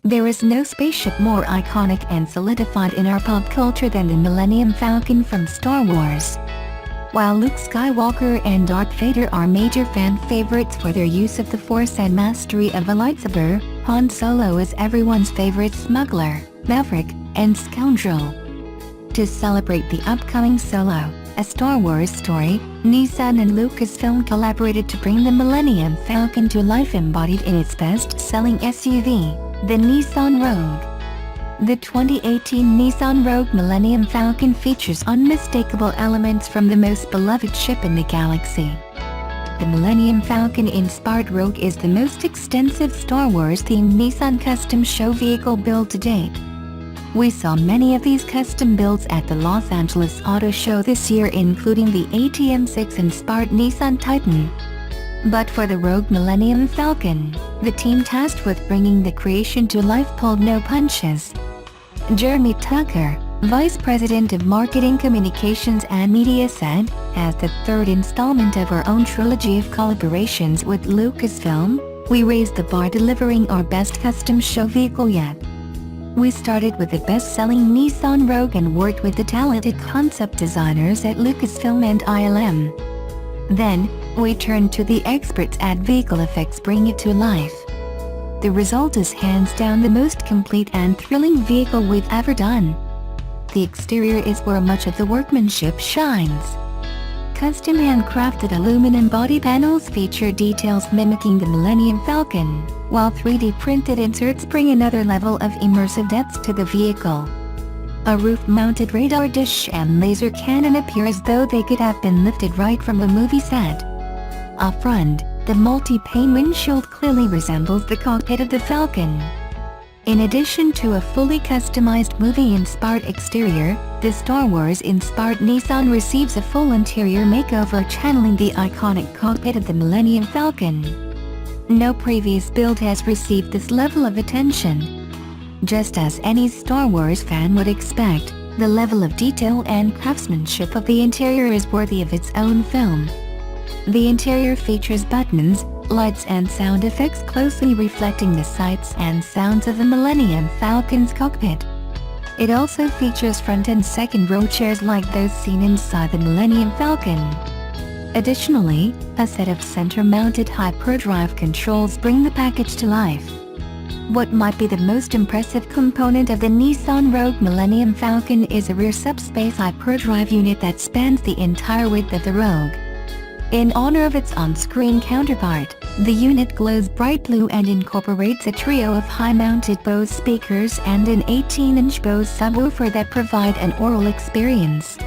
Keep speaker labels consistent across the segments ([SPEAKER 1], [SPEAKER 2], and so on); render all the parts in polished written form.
[SPEAKER 1] There is no spaceship more iconic and solidified in our pop culture than the Millennium Falcon from Star Wars. While Luke Skywalker and Darth Vader are major fan favorites for their use of the Force and mastery of a lightsaber, Han Solo is everyone's favorite smuggler, maverick, and scoundrel. To celebrate the upcoming Solo, a Star Wars story, Nissan and Lucasfilm collaborated to bring the Millennium Falcon to life embodied in its best-selling SUV, the Nissan Rogue. The 2018 Nissan Rogue Millennium Falcon features unmistakable elements from the most beloved ship in the galaxy. The Millennium Falcon-inspired Rogue is the most extensive Star Wars-themed Nissan custom show vehicle build to date. We saw many of these custom builds at the Los Angeles Auto Show this year, including the ATM6-inspired Nissan Titan. But for the Rogue Millennium Falcon, the team tasked with bringing the creation to life pulled no punches. Jeremy Tucker, Vice President of Marketing Communications and Media, said, "As the third installment of our own trilogy of collaborations with Lucasfilm, we raised the bar delivering our best custom show vehicle yet. We started with the best-selling Nissan Rogue and worked with the talented concept designers at Lucasfilm and ILM. Then, we turned to the experts at Vehicle Effects bring it to life. The result is hands down the most complete and thrilling vehicle we've ever done. The exterior is where much of the workmanship shines. Custom handcrafted aluminum body panels feature details mimicking the Millennium Falcon, while 3D printed inserts bring another level of immersive depth to the vehicle. A roof-mounted radar dish and laser cannon appear as though they could have been lifted right from a movie set. Up front, the multi-pane windshield clearly resembles the cockpit of the Falcon. In addition to a fully customized movie-inspired exterior, the Star Wars-inspired Nissan receives a full interior makeover channeling the iconic cockpit of the Millennium Falcon. No previous build has received this level of attention. Just as any Star Wars fan would expect, the level of detail and craftsmanship of the interior is worthy of its own film. The interior features buttons, lights and sound effects closely reflecting the sights and sounds of the Millennium Falcon's cockpit. It also features front and second row chairs like those seen inside the Millennium Falcon. Additionally, a set of center-mounted hyperdrive controls bring the package to life. What might be the most impressive component of the Nissan Rogue Millennium Falcon is a rear subspace hyperdrive unit that spans the entire width of the Rogue. In honor of its on-screen counterpart, the unit glows bright blue and incorporates a trio of high-mounted Bose speakers and an 18-inch Bose subwoofer that provide an aural experience.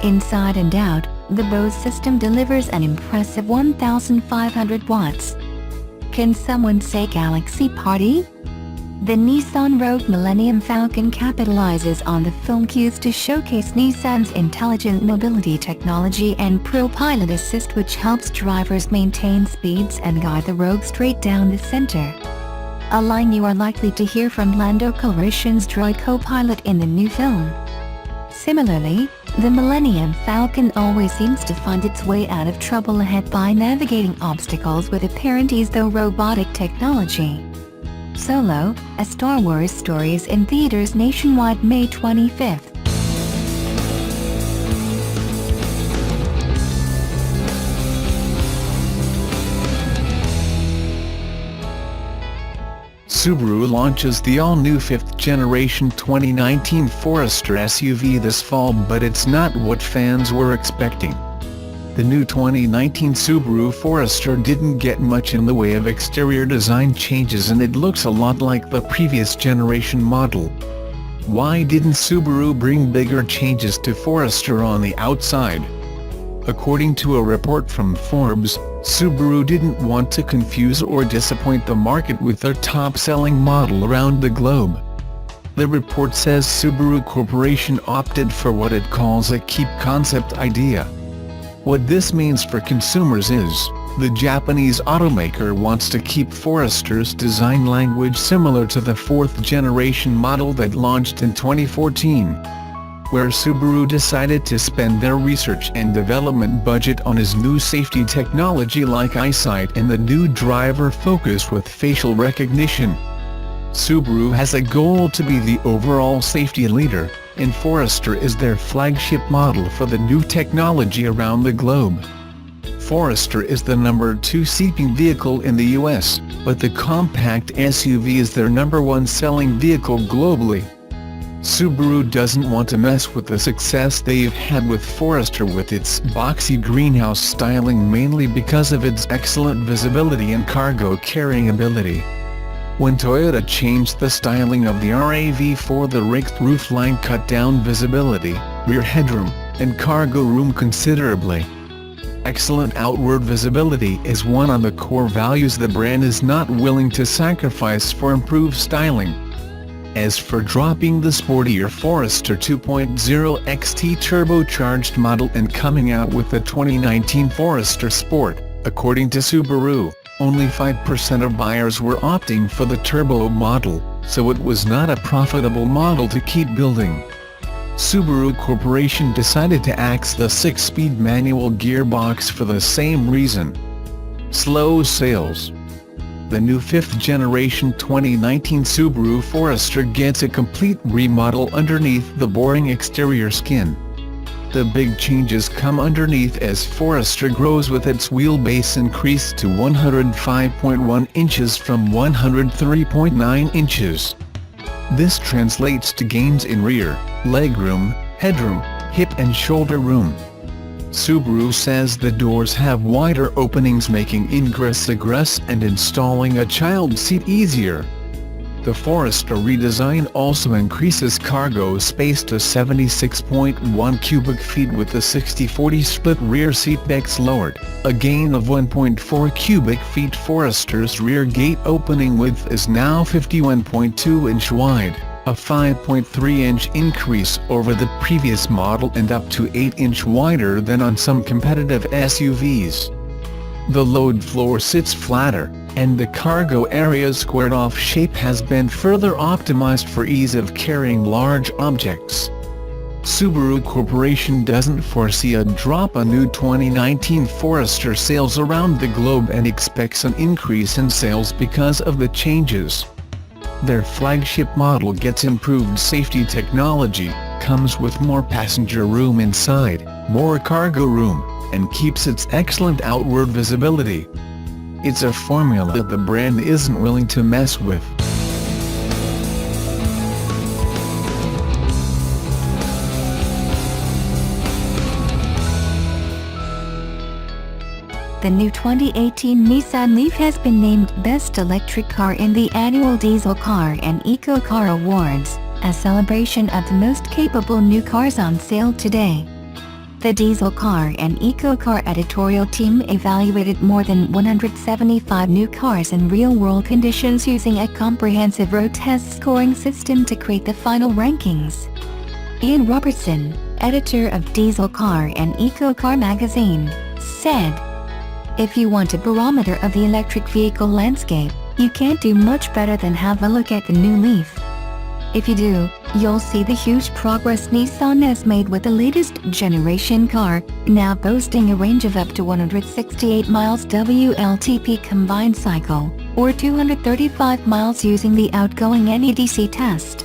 [SPEAKER 1] Inside and out, the Bose system delivers an impressive 1,500 watts. Can someone say Galaxy Party? The Nissan Rogue Millennium Falcon capitalizes on the film cues to showcase Nissan's intelligent mobility technology and ProPilot Assist, which helps drivers maintain speeds and guide the Rogue straight down the center. A line you are likely to hear from Lando Calrissian's droid co-pilot in the new film. Similarly, the Millennium Falcon always seems to find its way out of trouble ahead by navigating obstacles with apparent ease though robotic technology. Solo, a Star Wars story, is in theaters nationwide May 25th.
[SPEAKER 2] Subaru launches the all-new 5th-generation 2019 Forester SUV this fall, but it's not what fans were expecting. The new 2019 Subaru Forester didn't get much in the way of exterior design changes, and it looks a lot like the previous generation model. Why didn't Subaru bring bigger changes to Forester on the outside? According to a report from Forbes, Subaru didn't want to confuse or disappoint the market with their top-selling model around the globe. The report says Subaru Corporation opted for what it calls a keep concept idea. What this means for consumers is, the Japanese automaker wants to keep Forester's design language similar to the 4th-generation model that launched in 2014. Where Subaru decided to spend their research and development budget on his new safety technology like eyesight and the new driver focus with facial recognition. Subaru has a goal to be the overall safety leader, and Forester is their flagship model for the new technology around the globe. Forester is the number 2 seating vehicle in the US, but the compact SUV is their number 1 selling vehicle globally. Subaru doesn't want to mess with the success they've had with Forester with its boxy greenhouse styling, mainly because of its excellent visibility and cargo carrying ability. When Toyota changed the styling of the RAV4, the raked roofline cut down visibility, rear headroom, and cargo room considerably. Excellent outward visibility is one of the core values the brand is not willing to sacrifice for improved styling. As for dropping the sportier Forester 2.0 XT turbocharged model and coming out with the 2019 Forester Sport, according to Subaru, only 5% of buyers were opting for the turbo model, so it was not a profitable model to keep building. Subaru Corporation decided to axe the 6-speed manual gearbox for the same reason. Slow sales. The new 5th generation 2019 Subaru Forester gets a complete remodel underneath the boring exterior skin. The big changes come underneath as Forester grows, with its wheelbase increased to 105.1 inches from 103.9 inches. This translates to gains in rear, legroom, headroom, hip and shoulder room. Subaru says the doors have wider openings, making ingress-egress and installing a child seat easier. The Forester redesign also increases cargo space to 76.1 cubic feet with the 60-40 split rear seatbacks lowered, a gain of 1.4 cubic feet. Forester's rear gate opening width is now 51.2 inch wide, a 5.3 inch increase over the previous model and up to 8 inch wider than on some competitive SUVs. The load floor sits flatter, and the cargo area's squared-off shape has been further optimized for ease of carrying large objects. Subaru Corporation doesn't foresee a drop in new 2019 Forester sales around the globe and expects an increase in sales because of the changes. Their flagship model gets improved safety technology, comes with more passenger room inside, more cargo room, and keeps its excellent outward visibility. It's a formula that the brand isn't willing to mess with.
[SPEAKER 1] The new 2018 Nissan Leaf has been named Best Electric Car in the annual Diesel Car and Eco Car Awards, a celebration of the most capable new cars on sale today. The Diesel Car and Eco Car editorial team evaluated more than 175 new cars in real-world conditions using a comprehensive road test scoring system to create the final rankings. Ian Robertson, editor of Diesel Car and Eco Car magazine, said, "If you want a barometer of the electric vehicle landscape, you can't do much better than have a look at the new Leaf. If you do, you'll see the huge progress Nissan has made with the latest generation car, now boasting a range of up to 168 miles WLTP combined cycle, or 235 miles using the outgoing NEDC test.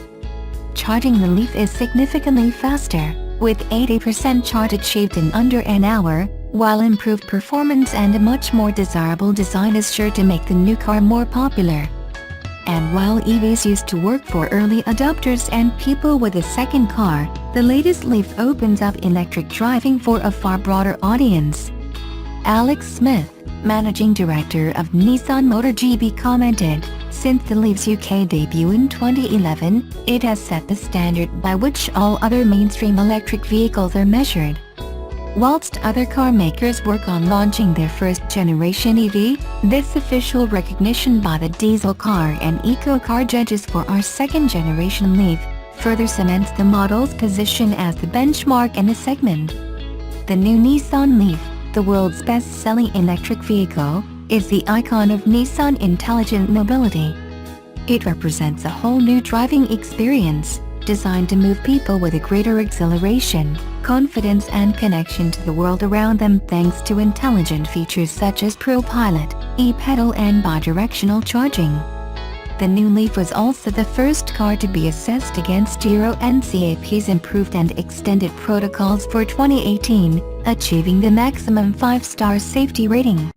[SPEAKER 1] Charging the Leaf is significantly faster, with 80% charge achieved in under an hour, while improved performance and a much more desirable design is sure to make the new car more popular. And while EVs used to work for early adopters and people with a second car, the latest Leaf opens up electric driving for a far broader audience." Alex Smith, managing director of Nissan Motor GB, commented, "Since the Leaf's UK debut in 2011, it has set the standard by which all other mainstream electric vehicles are measured. Whilst other car makers work on launching their first-generation EV, this official recognition by the Diesel Car and Eco Car judges for our second-generation Leaf further cements the model's position as the benchmark in the segment." The new Nissan Leaf, the world's best-selling electric vehicle, is the icon of Nissan intelligent mobility. It represents a whole new driving experience, designed to move people with a greater exhilaration, confidence and connection to the world around them thanks to intelligent features such as ProPilot, e-pedal and bidirectional charging. The new Leaf was also the first car to be assessed against Euro NCAP's improved and extended protocols for 2018, achieving the maximum 5-star safety rating.